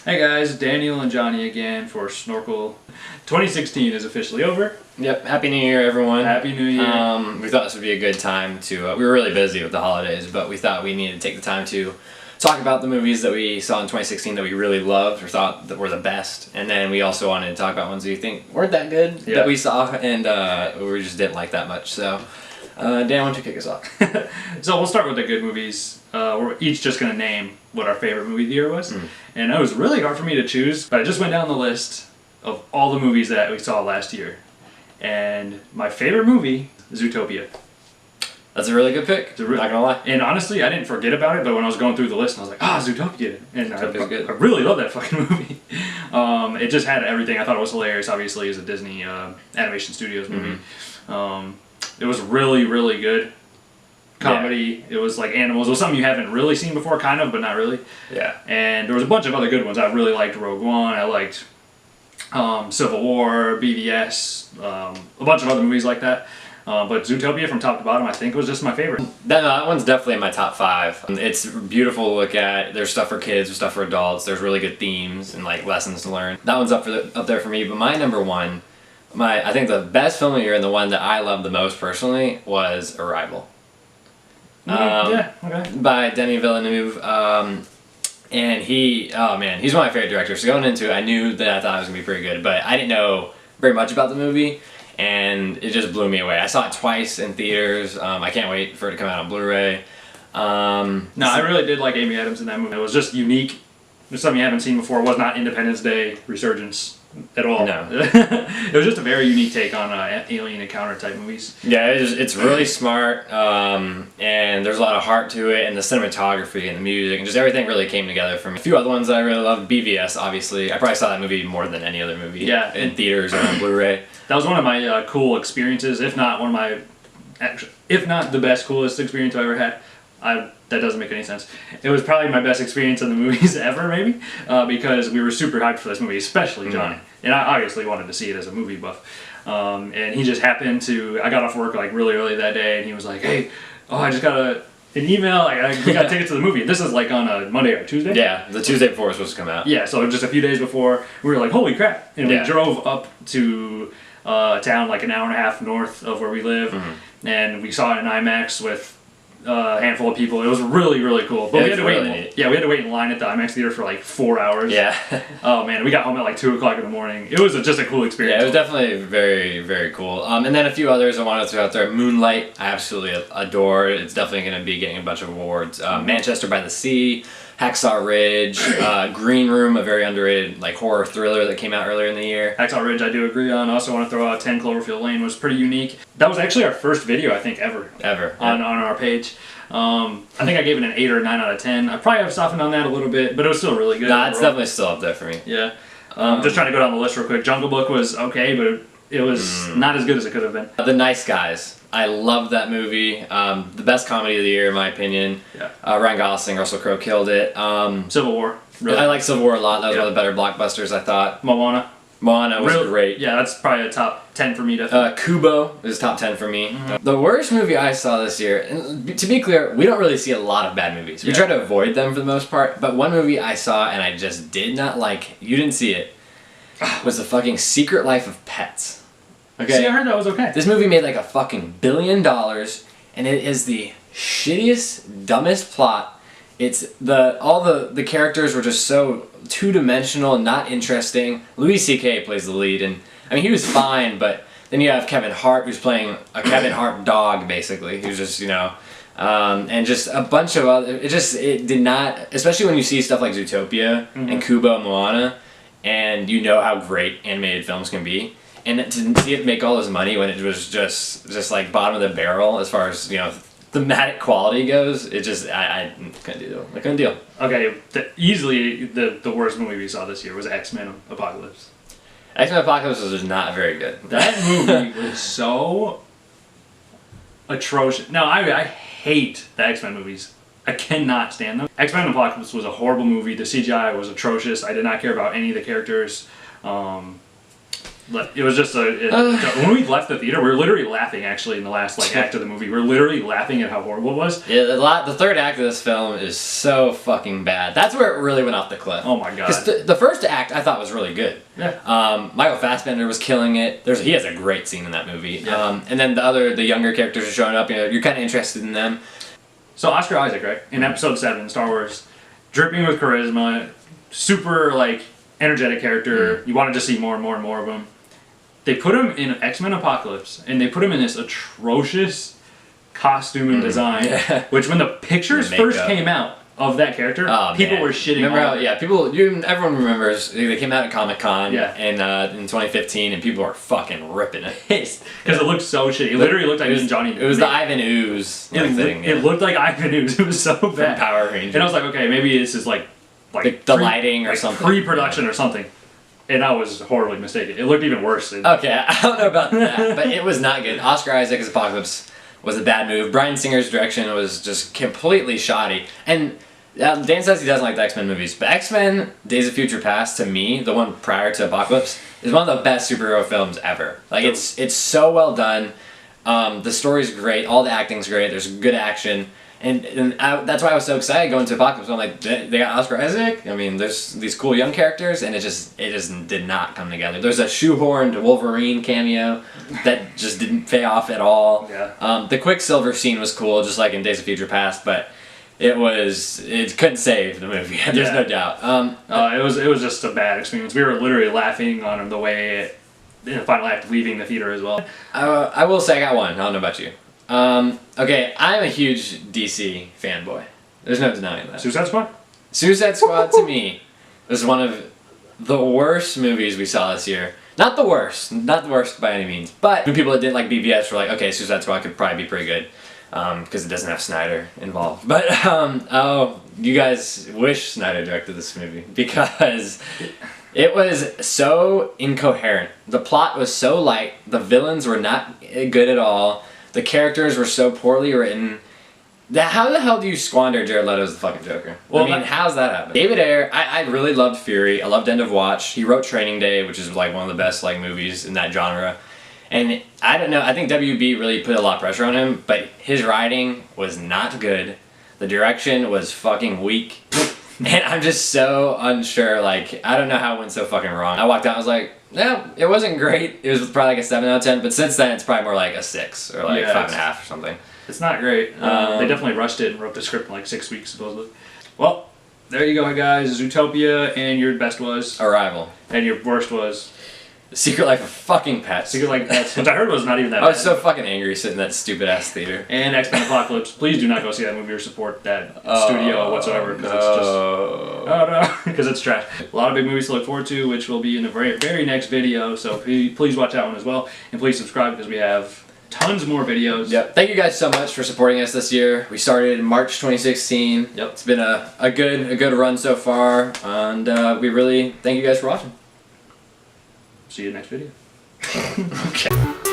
Hey guys, Daniel and Johnny again for Snorkel. 2016 is officially over. Yep, Happy New Year, everyone. Happy New Year. We thought this would be a good time to, we were really busy with the holidays, but we thought we needed to take the time to talk about the movies that we saw in 2016 that we really loved or thought that were the best. And then we also wanted to talk about ones that you think weren't that good that we saw and we just didn't like that much. So, Dan, why don't you kick us off? So we'll start with the good movies. We're each just going to name what our favorite movie of the year was. And it was really hard for me to choose, but I just went down the list of all the movies that we saw last year. And my favorite movie is Zootopia. That's a really good pick. Not gonna lie. And honestly, I didn't forget about it, but when I was going through the list, I was like, Zootopia. And good. I really love that fucking movie. It just had everything. I thought it was hilarious. Obviously, it's a Disney Animation Studios movie. It was really, really good. Comedy. Yeah. It was like animals. It was something you haven't really seen before, kind of, but not really. Yeah. And there was a bunch of other good ones. I really liked Rogue One. I liked Civil War, BVS, a bunch of other movies like that. But Zootopia from top to bottom, I think, was just my favorite. That one's definitely in my top 5. It's beautiful to look at. There's stuff for kids, there's stuff for adults. There's really good themes and like lessons to learn. That one's up there for me. But my number one, I think the best film of the year and the one that I love the most personally was Arrival. Yeah, okay. By Denis Villeneuve. And he's one of my favorite directors. So going into it, I knew that I thought it was going to be pretty good, but I didn't know very much about the movie, and it just blew me away. I saw it twice in theaters. I can't wait for it to come out on Blu-ray. I really did like Amy Adams in that movie. It was just unique. It was something you haven't seen before. It was not Independence Day resurgence at all. No. It was just a very unique take on alien encounter type movies. Yeah, it's really smart, and there's a lot of heart to it, and the cinematography and the music and just everything really came together for me. A few other ones that I really loved, BVS, obviously. I probably saw that movie more than any other movie in theaters or on Blu-ray. That was one of my cool experiences, if not the best, coolest experience I ever had. That doesn't make any sense. It was probably my best experience in the movies ever, maybe, because we were super hyped for this movie, especially Johnny. And I obviously wanted to see it as a movie buff. And he just happened to, I got off work like really early that day, and he was like, hey, I just got an email, we got tickets to the movie. This is like on a Monday or Tuesday? Yeah, the Tuesday before it was supposed to come out. Yeah, so just a few days before, we were like, holy crap. And we drove up to town like an hour and a half north of where we live, and we saw it in IMAX with a handful of people. It was really, really cool. But we had to wait. We had to wait in line at the IMAX theater for like 4 hours. Yeah. Oh man, we got home at like 2 o'clock in the morning. It was just a cool experience. Yeah, it was definitely very, very cool. And then a few others I wanted to throw out there. Moonlight, I absolutely adore. It's definitely going to be getting a bunch of awards. Manchester by the Sea, Hacksaw Ridge, Green Room, a very underrated like horror thriller that came out earlier in the year. Hacksaw Ridge I do agree on. I also want to throw out 10 Cloverfield Lane was pretty unique. That was actually our first video I think ever on our page. I think I gave it an 8 or 9 out of 10. I probably have softened on that a little bit, but it was still really good. Nah, it's definitely still up there for me. Yeah. Just trying to go down the list real quick. Jungle Book was okay, but it was not as good as it could have been. The Nice Guys. I loved that movie. The best comedy of the year, in my opinion. Yeah. Ryan Gosling, Russell Crowe killed it. Civil War. Really. I like Civil War a lot. That was one of the better blockbusters, I thought. Moana was great. Yeah, that's probably a top 10 for me, definitely. Kubo is top 10 for me. The worst movie I saw this year, and to be clear, we don't really see a lot of bad movies. We try to avoid them for the most part, but one movie I saw and I just did not like, you didn't see it, was The fucking Secret Life of Pets. Okay? See, I heard that was okay. This movie made like a fucking $1 billion, and it is the shittiest, dumbest plot. It's all the characters were just so two-dimensional and not interesting. Louis C.K. plays the lead, and I mean he was fine, but then you have Kevin Hart who's playing a Kevin Hart dog basically, who's just and just a bunch of other. It did not, especially when you see stuff like Zootopia and Kubo and Moana, and you know how great animated films can be. And to see it make all this money when it was just like bottom of the barrel as far as thematic quality goes, it just I couldn't deal. I couldn't deal. Okay, easily the worst movie we saw this year was X-Men Apocalypse. X-Men Apocalypse was just not very good. That movie was so atrocious. No, I hate the X-Men movies. I cannot stand them. X-Men Apocalypse was a horrible movie. The CGI was atrocious. I did not care about any of the characters. But it was just when we left the theater, we were literally laughing actually in the last like act of the movie. We were literally laughing at how horrible it was. Yeah, the third act of this film is so fucking bad. That's where it really went off the cliff. Oh my god. Because the first act I thought was really good. Yeah. Michael Fassbender was killing it. He has a great scene in that movie. Yeah. And then the younger characters are showing up. You know, you're kind of interested in them. So Oscar Isaac, right, in Episode 7, Star Wars, dripping with charisma, super like energetic character. You wanted to see more and more and more of him. They put him in X-Men Apocalypse, and they put him in this atrocious costume and design, which when the pictures first came out of that character, people were shitting Remember on how, it. yeah, everyone remembers, they came out at Comic-Con in 2015, and people were fucking ripping it. Because it looked so shitty. It literally looked like me and Johnny. It was the Ivan Ooze thing. It looked like Ivan Ooze. It was so bad. From Power Rangers. And I was like, okay, maybe this is like the lighting or something. Pre-production or something. And I was horribly mistaken. It looked even worse. Okay, I don't know about that, but it was not good. Oscar Isaac's Apocalypse was a bad move. Bryan Singer's direction was just completely shoddy. And Dan says he doesn't like the X-Men movies, but X-Men Days of Future Past, to me, the one prior to Apocalypse, is one of the best superhero films ever. Like, it's so well done. The story's great. All the acting's great. There's good action. And that's why I was so excited going to Apocalypse. I'm like, they got Oscar Isaac. I mean, there's these cool young characters, and it just did not come together. There's a shoehorned Wolverine cameo that just didn't pay off at all. Yeah. The Quicksilver scene was cool, just like in Days of Future Past, but it couldn't save the movie. There's no doubt. It was just a bad experience. We were literally laughing on the way in the final act, leaving the theater as well. I will say I got one. I don't know about you. Okay, I'm a huge DC fanboy. There's no denying that. Suicide Squad? Suicide Squad to me was one of the worst movies we saw this year. Not the worst by any means. But when people that didn't like BVS were like, okay, Suicide Squad could probably be pretty good because it doesn't have Snyder involved. But you guys wish Snyder directed this movie because it was so incoherent. The plot was so light. The villains were not good at all. The characters were so poorly written. How the hell do you squander Jared Leto as the fucking Joker? Well, I mean, how's that happen? David Ayer, I really loved Fury. I loved End of Watch. He wrote Training Day, which is like one of the best like movies in that genre. And I don't know, I think WB really put a lot of pressure on him, but his writing was not good. The direction was fucking weak. And I'm just so unsure, like, I don't know how it went so fucking wrong. I walked out, I was like, no, it wasn't great. It was probably like a 7 out of 10, but since then it's probably more like a 6 or like 5.5 or something. It's not great. They definitely rushed it and wrote the script in like 6 weeks, supposedly. Well, there you go, guys. Zootopia, and your best was? Arrival. And your worst was? The Secret Life of Fucking Pets. Secret Life of Pets, which I heard was not even that bad. I was so fucking angry sitting in that stupid ass theater. And X-Men Apocalypse. Please do not go see that movie or support that studio whatsoever, because it's just... Oh no, because it's trash. A lot of big movies to look forward to, which will be in the very, very next video, so please watch that one as well. And please subscribe, because we have tons more videos. Yep. Thank you guys so much for supporting us this year. We started in March 2016. Yep. It's been a good run so far, and we really thank you guys for watching. See you next video. Okay.